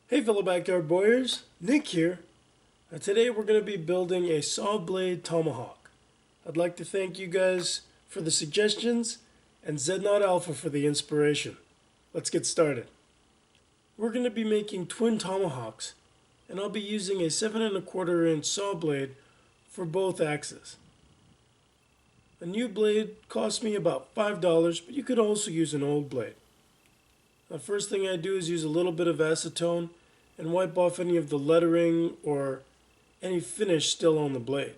Hey fellow backyard boyers, Nick here. Today we're going to be building a saw blade tomahawk. I'd like to thank you guys for the suggestions and ZNA Alpha for the inspiration. Let's get started. We're going to be making twin tomahawks, and I'll be using a 7¼ inch saw blade for both axes. A new blade cost me about $5, but you could also use an old blade. The first thing I do is use a little bit of acetone and wipe off any of the lettering or any finish still on the blade.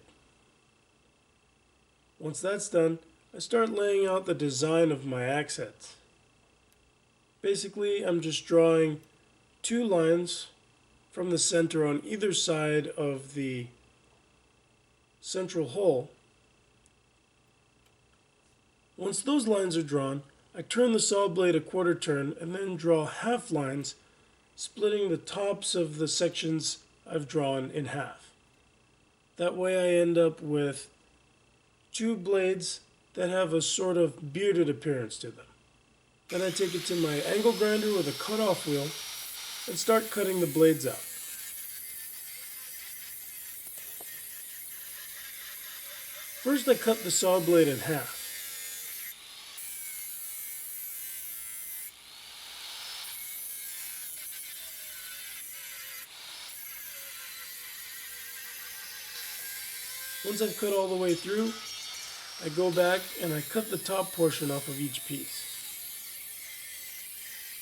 Once that's done, I start laying out the design of my axe heads. Basically, I'm just drawing two lines from the center on either side of the central hole. Once those lines are drawn, I turn the saw blade a quarter turn and then draw half lines, splitting the tops of the sections I've drawn in half. That way I end up with two blades that have a sort of bearded appearance to them. Then I take it to my angle grinder with a cut-off wheel and start cutting the blades out. First I cut the saw blade in half. Once I've cut all the way through, I go back and I cut the top portion off of each piece.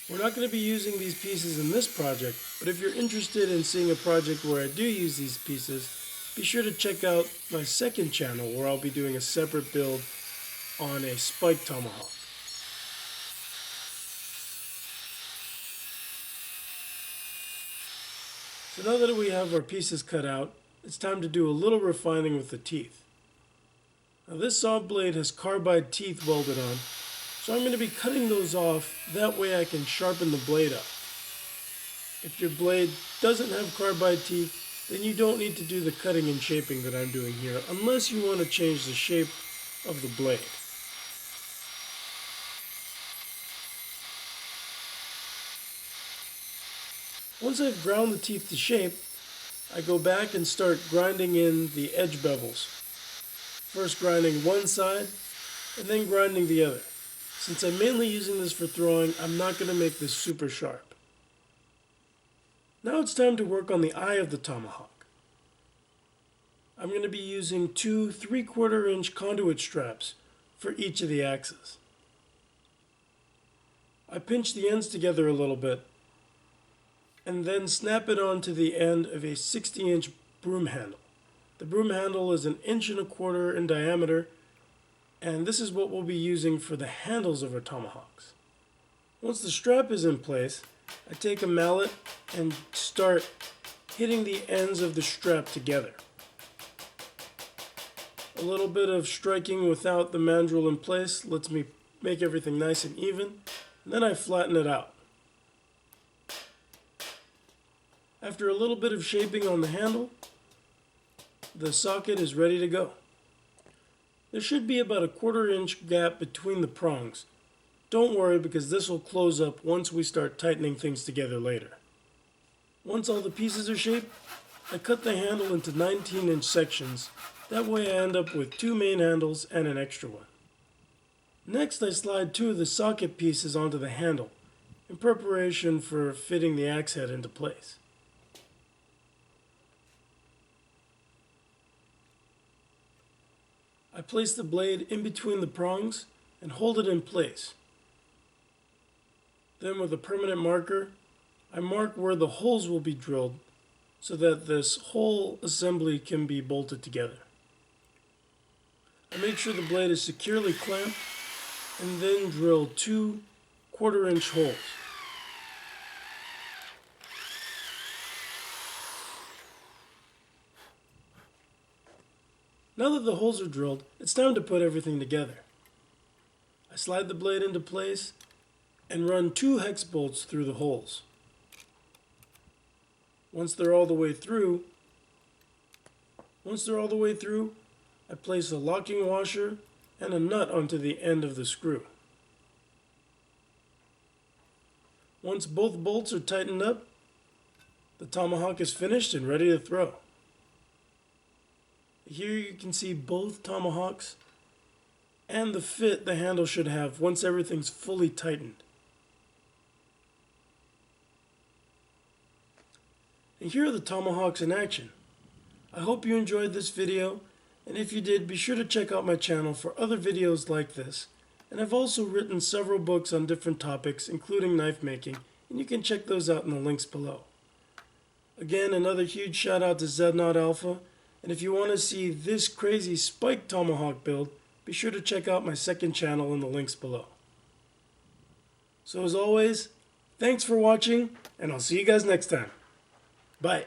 We're not going to be using these pieces in this project, but if you're interested in seeing a project where I do use these pieces, be sure to check out my second channel where I'll be doing a separate build on a spiked tomahawk. So now that we have our pieces cut out, it's time to do a little refining with the teeth. Now this saw blade has carbide teeth welded on, so I'm going to be cutting those off, that way I can sharpen the blade up. If your blade doesn't have carbide teeth, then you don't need to do the cutting and shaping that I'm doing here, unless you want to change the shape of the blade. Once I've ground the teeth to shape, I go back and start grinding in the edge bevels. First grinding one side, and then grinding the other. Since I'm mainly using this for throwing, I'm not going to make this super sharp. Now it's time to work on the eye of the tomahawk. I'm going to be using two 3/4 inch conduit straps for each of the axes. I pinch the ends together a little bit, and then snap it onto the end of a 60-inch broom handle. The broom handle is 1¼ inch in diameter, and this is what we'll be using for the handles of our tomahawks. Once the strap is in place, I take a mallet and start hitting the ends of the strap together. A little bit of striking without the mandrel in place lets me make everything nice and even, and then I flatten it out. After a little bit of shaping on the handle, the socket is ready to go. There should be about a 1/4 inch gap between the prongs. Don't worry, because this will close up once we start tightening things together later. Once all the pieces are shaped, I cut the handle into 19-inch sections. That way I end up with two main handles and an extra one. Next I slide two of the socket pieces onto the handle in preparation for fitting the axe head into place. I place the blade in between the prongs and hold it in place. Then with a permanent marker, I mark where the holes will be drilled so that this whole assembly can be bolted together. I make sure the blade is securely clamped and then drill two 1/4 inch holes. Now that the holes are drilled, it's time to put everything together. I slide the blade into place and run two hex bolts through the holes. Once they're all the way through, I place a locking washer and a nut onto the end of the screw. Once both bolts are tightened up, The tomahawk is finished and ready to throw. Here you can see both tomahawks and the fit the handle should have once everything's fully tightened. And here are the tomahawks in action. I hope you enjoyed this video, and if you did, be sure to check out my channel for other videos like this. And I've also written several books on different topics, including knife making, and you can check those out in the links below. Again, another huge shout out to ZNA Alpha, and if you want to see this crazy spiked tomahawk build, be sure to check out my second channel in the links below. So as always, thanks for watching, and I'll see you guys next time. Bye.